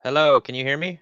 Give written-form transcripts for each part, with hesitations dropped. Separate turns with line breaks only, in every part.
Hello, can you hear me?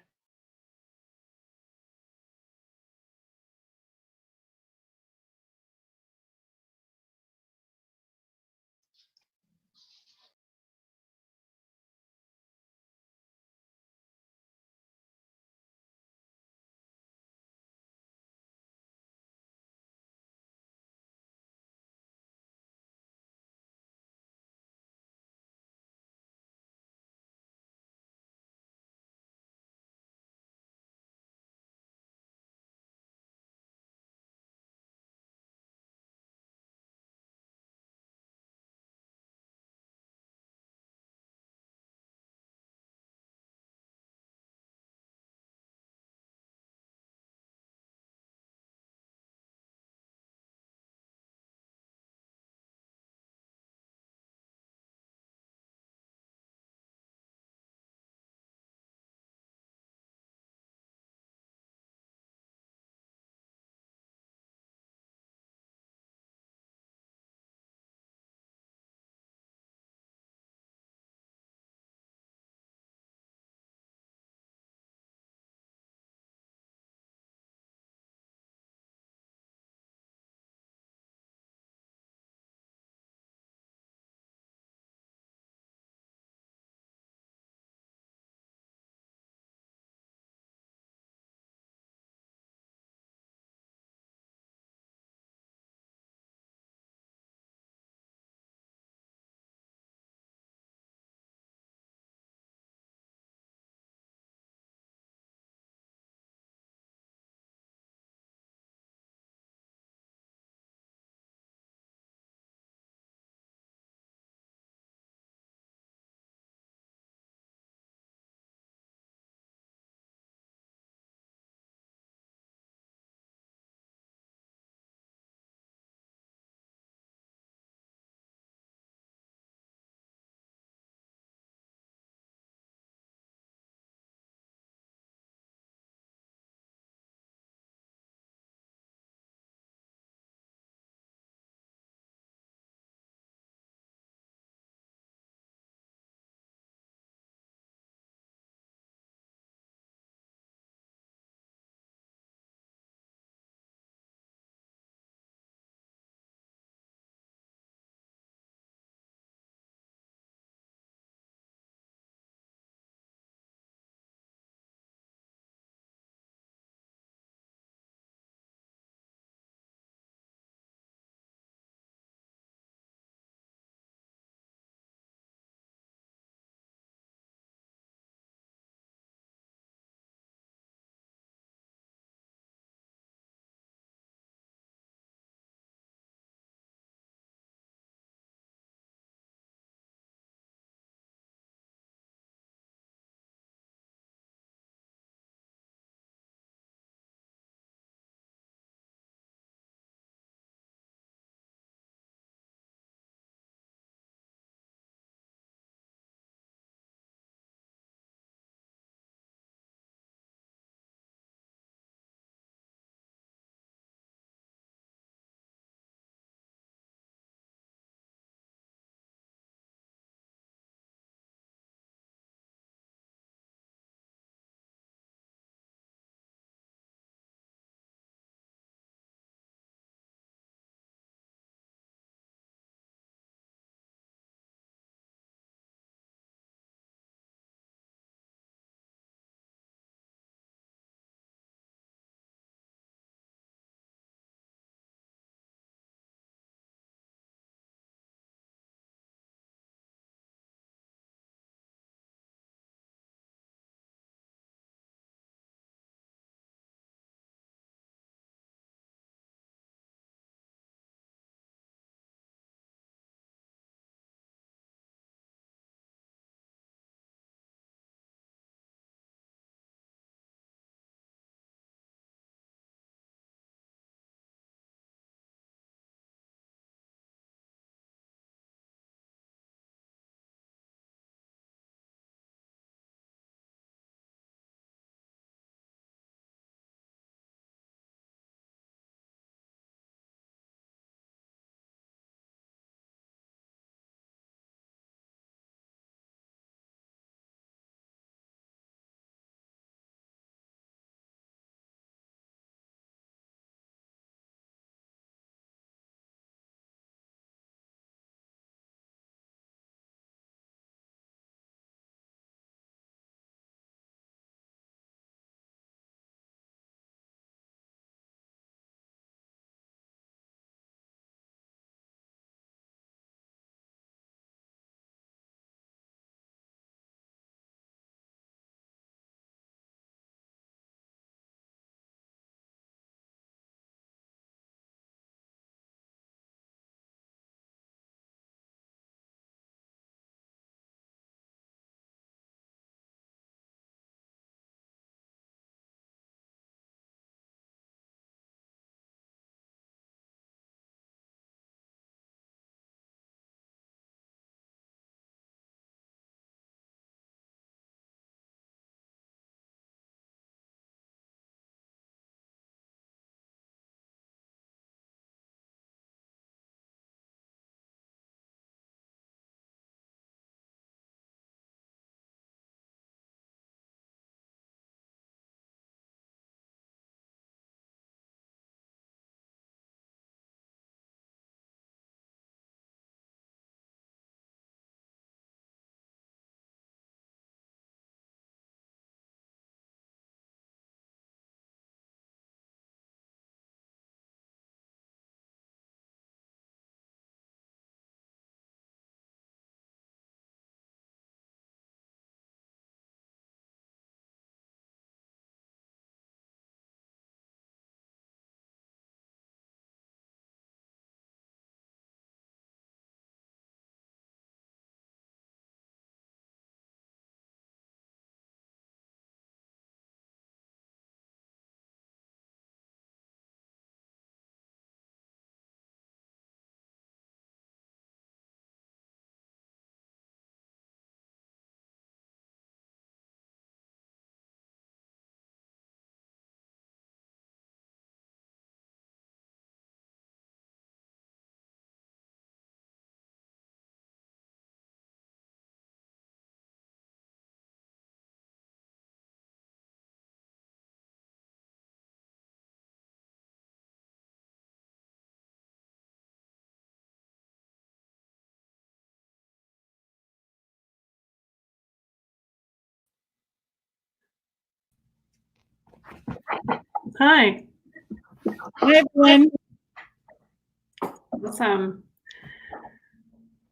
Hi.
Hi, everyone.
Awesome.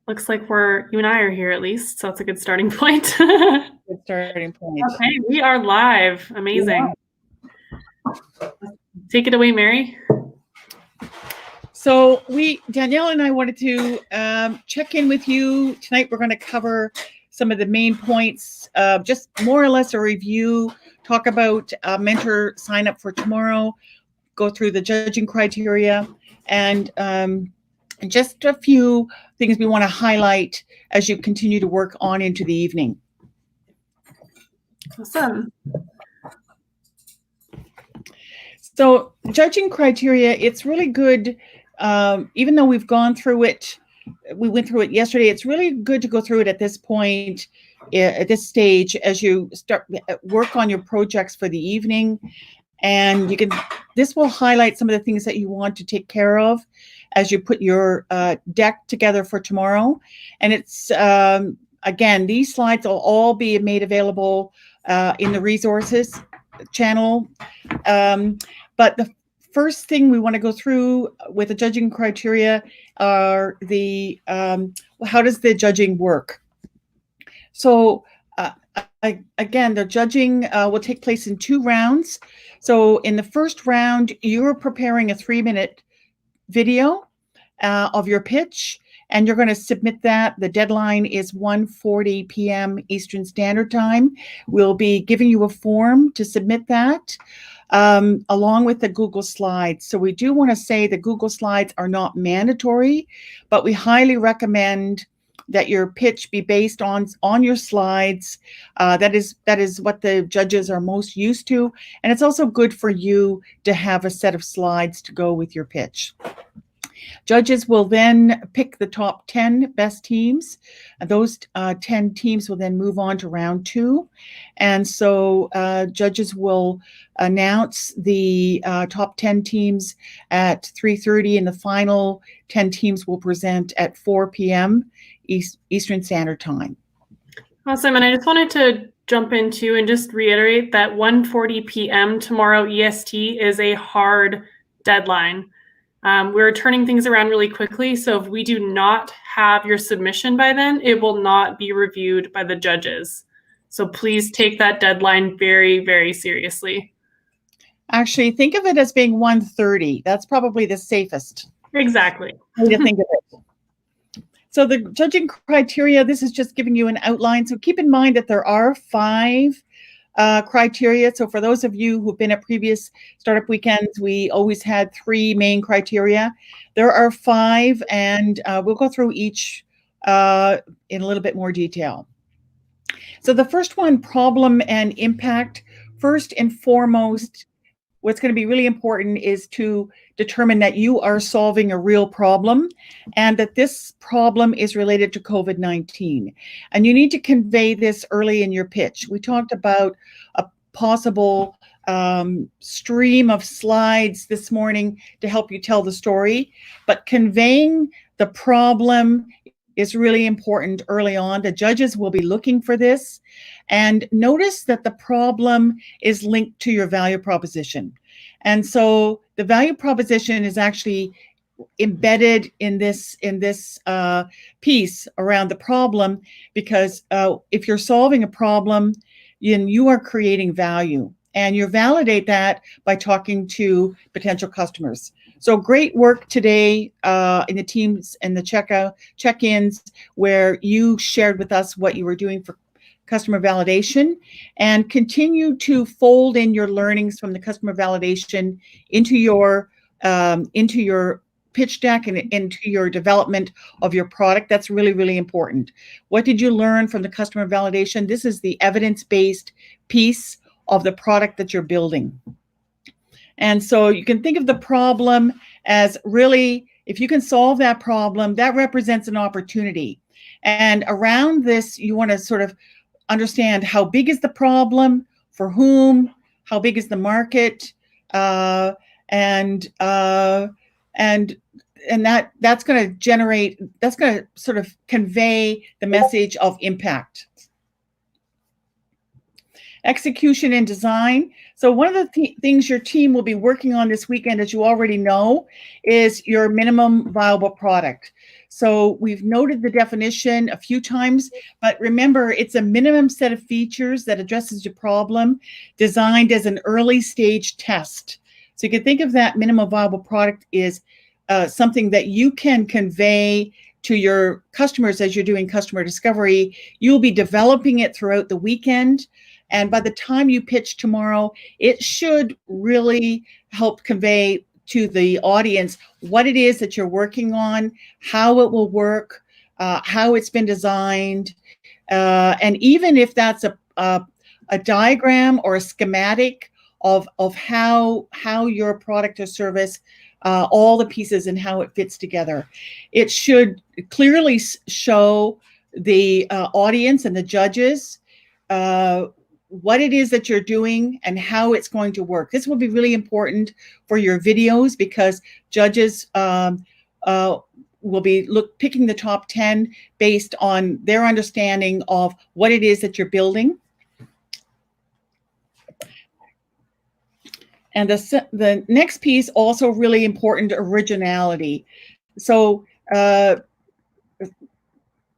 Looks like you and I are here at least, so that's a good starting point.
Good starting point.
Okay, we are live. Amazing. Take it away, Mary.
So Danielle and I wanted to check in with you. Tonight we're going to cover some of the main points, just more or less a review, talk about mentor sign up for tomorrow, go through the judging criteria, and just a few things we want to highlight as you continue to work on into the evening.
Awesome.
So judging criteria, it's really good. Even though we've gone through it, we went through it yesterday, it's really good to go through it at this point, at this stage, as you start work on your projects for the evening. And this will highlight some of the things that you want to take care of as you put your deck together for tomorrow. And it's, again, these slides will all be made available in the resources channel. But the first thing we want to go through with the judging criteria are the how does the judging work? So again, the judging will take place in 2 rounds. So in the first round, you're preparing a 3-minute video of your pitch, and you're going to submit that. The deadline is 1:40 p.m. Eastern Standard Time. We'll be giving you a form to submit that, along with the Google Slides. So we do want to say the Google Slides are not mandatory, but we highly recommend that your pitch be based on your slides. That is what the judges are most used to. And it's also good for you to have a set of slides to go with your pitch. Judges will then pick the top 10 best teams. Those 10 teams will then move on to round 2. And so judges will announce the top 10 teams at 3:30, and the final 10 teams will present at 4 p.m. Eastern Standard Time.
Awesome. And I just wanted to jump into and just reiterate that 1:40 p.m. tomorrow EST is a hard deadline. We're turning things around really quickly, so if we do not have your submission by then, it will not be reviewed by the judges. So please take that deadline very, very seriously.
Actually, think of it as being 1:30. That's probably the safest.
Exactly.
Way to think of it. So the judging criteria, this is just giving you an outline. So keep in mind that there are 5 criteria. So for those of you who've been at previous startup weekends, we always had 3 main criteria. There are 5, and we'll go through each in a little bit more detail. So the first one, problem and impact. First and foremost, what's going to be really important is to determine that you are solving a real problem and that this problem is related to COVID-19. And you need to convey this early in your pitch. We talked about a possible stream of slides this morning to help you tell the story, but conveying the problem is really important early on. The judges will be looking for this. And notice that the problem is linked to your value proposition. And so the value proposition is actually embedded in this piece around the problem, because if you're solving a problem, you are creating value. And you validate that by talking to potential customers. So great work today in the teams and the check-ins, where you shared with us what you were doing for customer validation, and continue to fold in your learnings from the customer validation into your pitch deck and into your development of your product. That's really, really important. What did you learn from the customer validation? This is the evidence-based piece of the product that you're building. And so you can think of the problem as really, if you can solve that problem, that represents an opportunity. And around this, you want to sort of understand how big is the problem, for whom, how big is the market, and that's going to sort of convey the message of impact. Execution and design. So one of the things your team will be working on this weekend, as you already know, is your minimum viable product. So we've noted the definition a few times, but remember, it's a minimum set of features that addresses your problem, designed as an early stage test. So you can think of that minimum viable product is something that you can convey to your customers as you're doing customer discovery. You'll be developing it throughout the weekend. And by the time you pitch tomorrow, it should really help convey to the audience what it is that you're working on, how it will work, how it's been designed. And even if that's a diagram or a schematic of how your product or service, all the pieces and how it fits together, it should clearly show the audience and the judges what it is that you're doing and how it's going to work. This will be really important for your videos because judges will be picking the top 10 based on their understanding of what it is that you're building. And the next piece, also really important, originality. So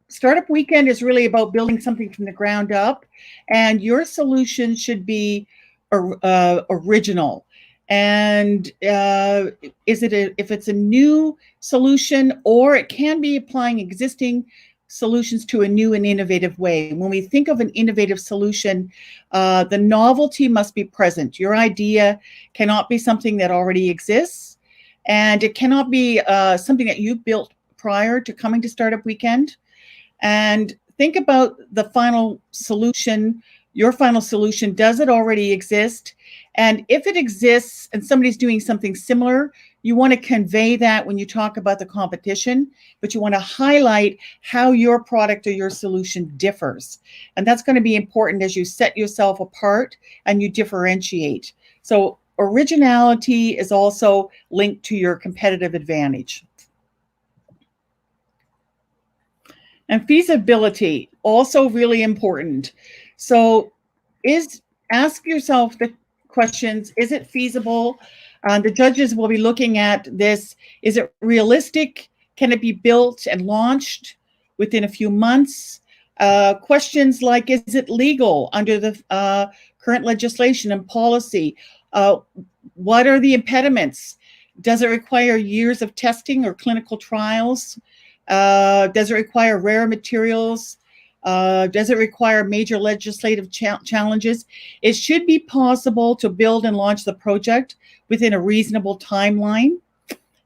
Startup Weekend is really about building something from the ground up, and your solution should be original. And if it's a new solution, or it can be applying existing solutions to a new and innovative way. When we think of an innovative solution, the novelty must be present. Your idea cannot be something that already exists, and it cannot be something that you built prior to coming to Startup Weekend. And think about the final solution, your final solution. Does it already exist? And if it exists and somebody's doing something similar, you want to convey that when you talk about the competition, but you want to highlight how your product or your solution differs. And that's going to be important as you set yourself apart and you differentiate. So originality is also linked to your competitive advantage. And feasibility, also really important. So ask yourself the questions, is it feasible? The judges will be looking at this. Is it realistic? Can it be built and launched within a few months? Questions like, is it legal under the current legislation and policy? What are the impediments? Does it require years of testing or clinical trials? Does it require rare materials? Does it require major legislative challenges? It should be possible to build and launch the project within a reasonable timeline.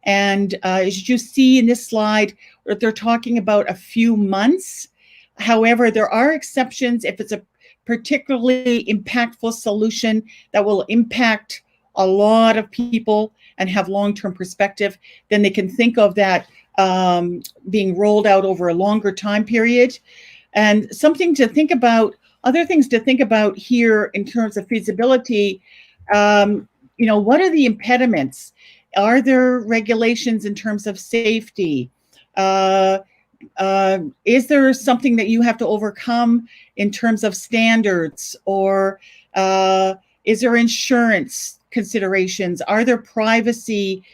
And as you see in this slide, they're talking about a few months. However, there are exceptions if it's a particularly impactful solution that will impact a lot of people and have long-term perspective, then they can think of that being rolled out over a longer time period. And something to think about, other things to think about here in terms of feasibility, what are the impediments? Are there regulations in terms of safety? Is there something that you have to overcome in terms of standards? Or is there insurance considerations? Are there privacy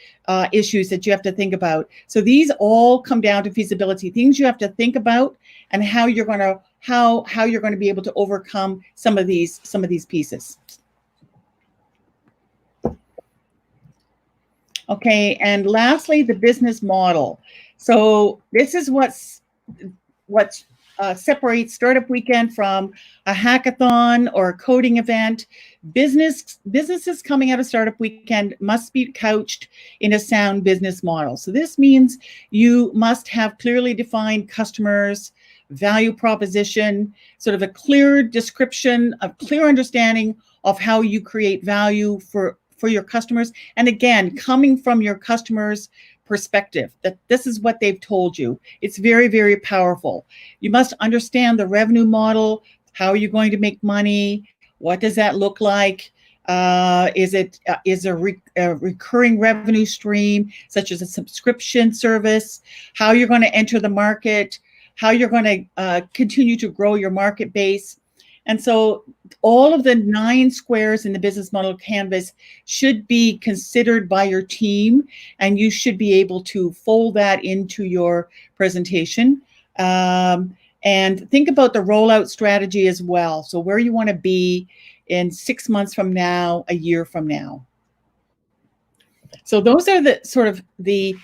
issues that you have to think about? So these all come down to feasibility, things you have to think about, and how you're going to be able to overcome some of these pieces. Okay, and lastly, the business model. So this is what separates Startup Weekend from a hackathon or a coding event. Businesses coming out of Startup Weekend must be couched in a sound business model. So this means you must have clearly defined customers, value proposition, sort of a clear description, a clear understanding of how you create value for your customers. And again, coming from your customers' perspective, that this is what they've told you. It's very, very powerful. You must understand the revenue model. How are you going to make money? What does that look like? Is a recurring revenue stream, such as a subscription service? How you're going to enter the market? How you're going to continue to grow your market base? And so all of the 9 squares in the business model canvas should be considered by your team, and you should be able to fold that into your presentation. And think about the rollout strategy as well. So where you want to be in 6 months from now, a year from now. So those are the sort of the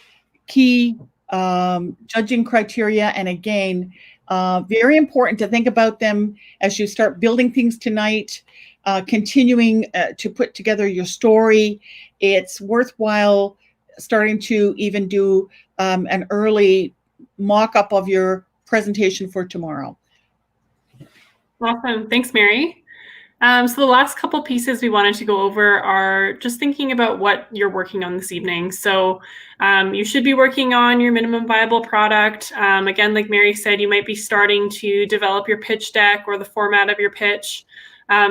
key judging criteria. And again, very important to think about them as you start building things tonight, continuing to put together your story. It's worthwhile starting to even do an early mock-up of your presentation for tomorrow.
Awesome. Thanks, Mary. So the last couple pieces we wanted to go over are just thinking about what you're working on this evening. So you should be working on your minimum viable product. Again, like Mary said, you might be starting to develop your pitch deck or the format of your pitch.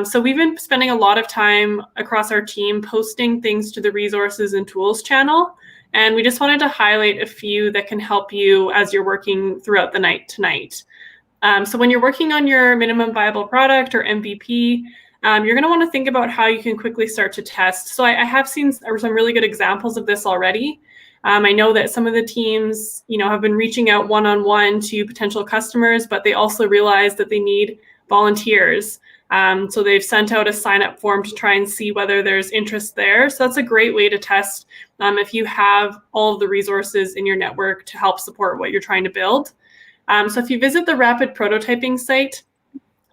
So we've been spending a lot of time across our team posting things to the resources and tools channel. And we just wanted to highlight a few that can help you as you're working throughout the night tonight. So when you're working on your minimum viable product or MVP, you're going to want to think about how you can quickly start to test. So I have seen some really good examples of this already. I know that some of the teams, have been reaching out one-on-one to potential customers, but they also realize that they need volunteers. So they've sent out a sign-up form to try and see whether there's interest there. So that's a great way to test if you have all of the resources in your network to help support what you're trying to build. So if you visit the rapid prototyping site,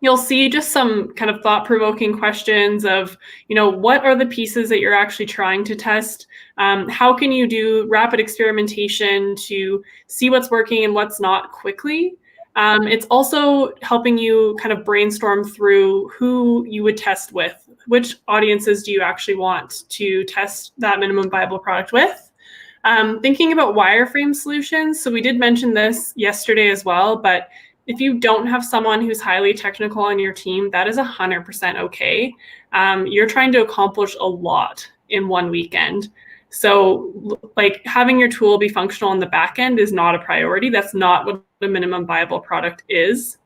you'll see just some kind of thought-provoking questions of, what are the pieces that you're actually trying to test? How can you do rapid experimentation to see what's working and what's not quickly? It's also helping you kind of brainstorm through who you would test with. Which audiences do you actually want to test that minimum viable product with? Thinking about wireframe solutions. So we did mention this yesterday as well, but if you don't have someone who's highly technical on your team, that is 100% okay. You're trying to accomplish a lot in one weekend. So like having your tool be functional on the back end is not a priority. That's not what the minimum viable product is.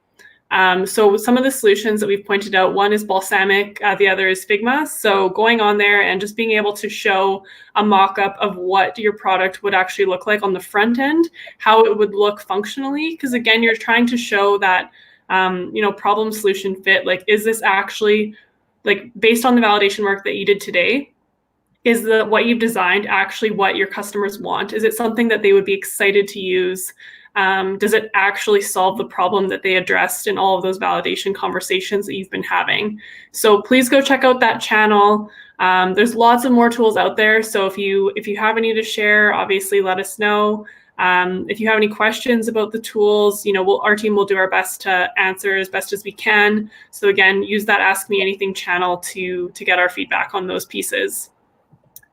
So some of the solutions that we've pointed out, one is Balsamiq, the other is Figma. So going on there and just being able to show a mock-up of what your product would actually look like on the front end, how it would look functionally, because again, you're trying to show that, problem solution fit. Like, is this actually, like, based on the validation work that you did today, is what you've designed actually what your customers want? Is it something that they would be excited to use? Does it actually solve the problem that they addressed in all of those validation conversations that you've been having? So please go check out that channel. There's lots of more tools out there. So if you have any to share, obviously let us know. If you have any questions about the tools, our team will do our best to answer as best as we can. So again, use that Ask Me Anything channel to get our feedback on those pieces.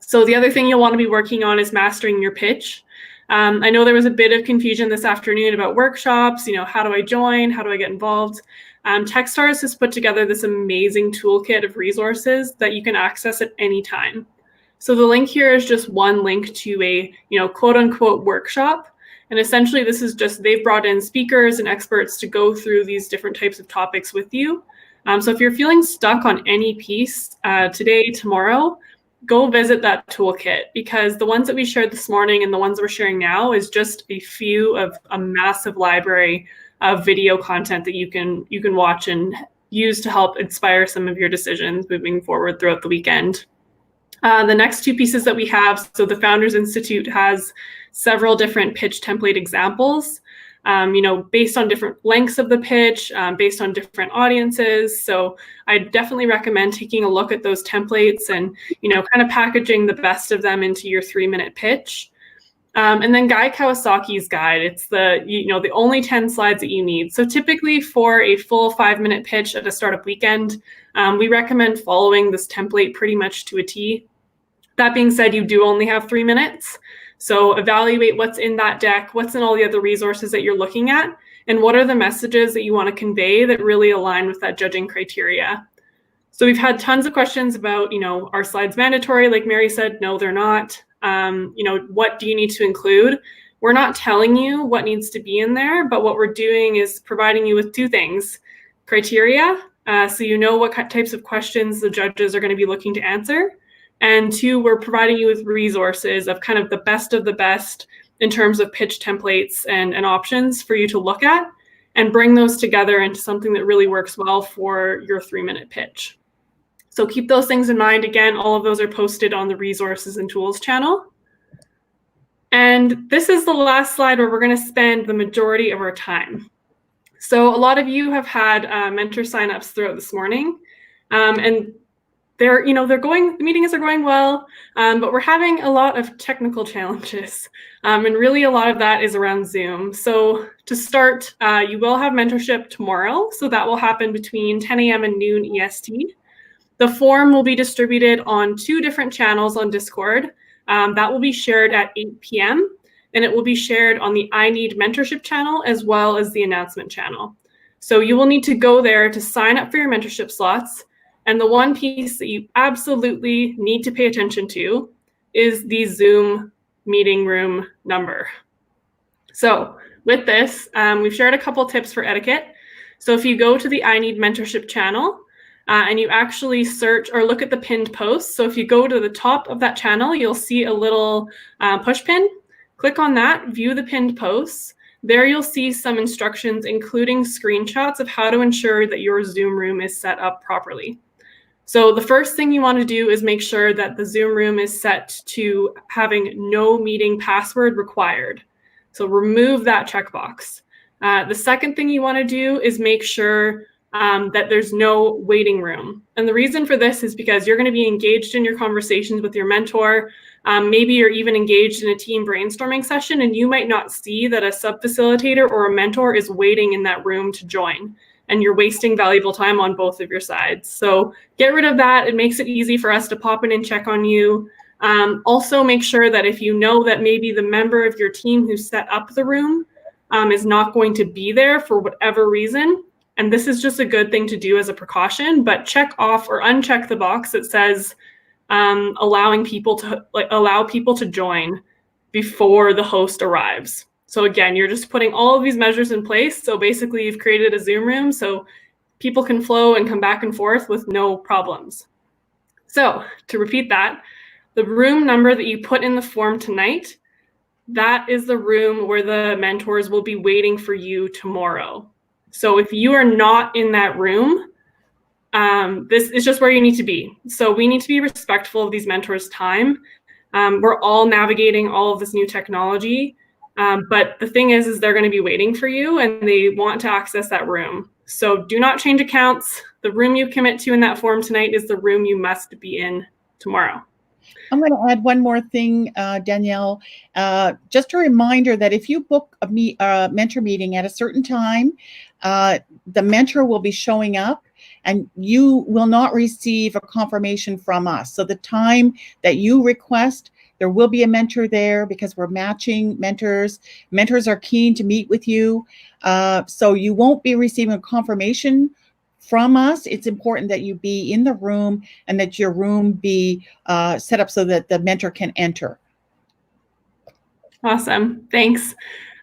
So the other thing you'll want to be working on is mastering your pitch. I know there was a bit of confusion this afternoon about workshops, how do I join? How do I get involved? Techstars has put together this amazing toolkit of resources that you can access at any time. So the link here is just one link to a, quote unquote workshop. And essentially this is just, they've brought in speakers and experts to go through these different types of topics with you. So if you're feeling stuck on any piece today, tomorrow, go visit that toolkit, because the ones that we shared this morning and the ones we're sharing now is just a few of a massive library of video content that you can watch and use to help inspire some of your decisions moving forward throughout the weekend. The next two pieces that we have, so the Founders Institute has several different pitch template examples, based on different lengths of the pitch, based on different audiences. So I definitely recommend taking a look at those templates and, kind of packaging the best of them into your 3-minute pitch. And then Guy Kawasaki's guide, it's the only 10 slides that you need. So typically for a full 5-minute pitch at a startup weekend, we recommend following this template pretty much to a T. That being said, you do only have 3 minutes. So evaluate what's in that deck, what's in all the other resources that you're looking at, and what are the messages that you want to convey that really align with that judging criteria. So we've had tons of questions about, are slides mandatory? Like Mary said, no, they're not. What do you need to include? We're not telling you what needs to be in there, but what we're doing is providing you with two things: criteria so you know what types of questions the judges are going to be looking to answer. And 2, we're providing you with resources of kind of the best in terms of pitch templates and options for you to look at and bring those together into something that really works well for your 3-minute pitch. So keep those things in mind. Again, all of those are posted on the resources and tools channel. And this is the last slide where we're going to spend the majority of our time. So a lot of you have had mentor signups throughout this morning, and the meetings are going well, but we're having a lot of technical challenges, and really a lot of that is around Zoom. So to start, you will have mentorship tomorrow, so that will happen between 10 a.m. and noon EST. The form will be distributed on 2 different channels on Discord. That will be shared at 8 p.m. and it will be shared on the I Need Mentorship channel as well as the announcement channel. So you will need to go there to sign up for your mentorship slots. And the one piece that you absolutely need to pay attention to is the Zoom meeting room number. So with this, we've shared a couple tips for etiquette. So if you go to the I Need Mentorship channel, and you actually search or look at the pinned posts. So if you go to the top of that channel, you'll see a little push pin. Click on that, view the pinned posts. There you'll see some instructions, including screenshots of how to ensure that your Zoom room is set up properly. So the first thing you want to do is make sure that the Zoom room is set to having no meeting password required. So remove that checkbox. The second thing you want to do is make sure that there's no waiting room. And the reason for this is because you're going to be engaged in your conversations with your mentor. Maybe you're even engaged in a team brainstorming session and you might not see that a sub-facilitator or a mentor is waiting in that room to join. And you're wasting valuable time on both of your sides. So get rid of that. It makes it easy for us to pop in and check on you. Also make sure that if you know that maybe the member of your team who set up the room is not going to be there for whatever reason, and this is just a good thing to do as a precaution, but check off or uncheck the box that says allow people to join before the host arrives. So again, you're just putting all of these measures in place. So basically you've created a Zoom room so people can flow and come back and forth with no problems. So to repeat that, the room number that you put in the form tonight, that is the room where the mentors will be waiting for you tomorrow. So if you are not in that room, this is just where you need to be. So we need to be respectful of these mentors' time. We're all navigating all of this new technology, but the thing is they're going to be waiting for you and they want to access that room. So do not change accounts. The room you commit to in that form tonight is the room you must be in tomorrow.
I'm going to add one more thing, Danielle. Just a reminder that if you book a mentor meeting at a certain time, the mentor will be showing up and you will not receive a confirmation from us. So the time that you request, there will be a mentor there because we're matching mentors. Mentors are keen to meet with you. So you won't be receiving a confirmation from us. It's important that you be in the room and that your room be set up so that the mentor can enter.
Awesome, thanks.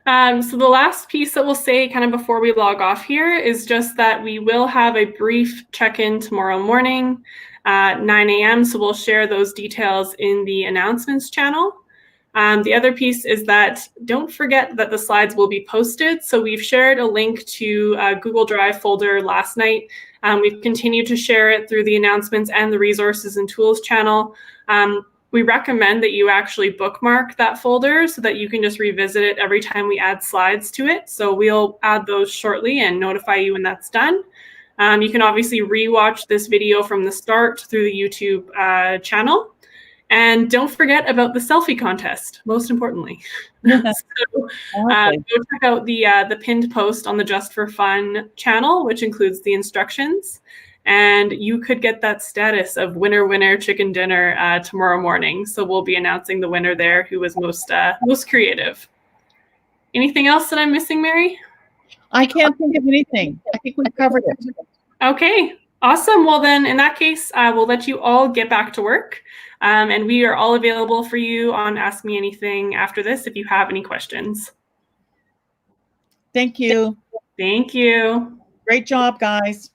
So the last piece that we'll say kind of before we log off here is just that we will have a brief check-in tomorrow morning at 9 a.m. So we'll share those details in the announcements channel. The other piece is that don't forget that the slides will be posted. So we've shared a link to a Google Drive folder last night. We've continued to share it through the announcements and the resources and tools channel. We recommend that you actually bookmark that folder so that you can just revisit it every time we add slides to it. So we'll add those shortly and notify you when that's done. You can obviously rewatch this video from the start through the YouTube channel. And don't forget about the selfie contest, most importantly. So, go check out the pinned post on the Just for Fun channel, which includes the instructions. And you could get that status of winner, winner, chicken dinner tomorrow morning. So we'll be announcing the winner there who was most creative. Anything else that I'm missing, Mary?
I can't think of anything. I think we covered it.
Okay, awesome. Well, then in that case, we'll let you all get back to work. And we are all available for you on Ask Me Anything after this if you have any questions.
Thank you.
Thank you.
Great job, guys.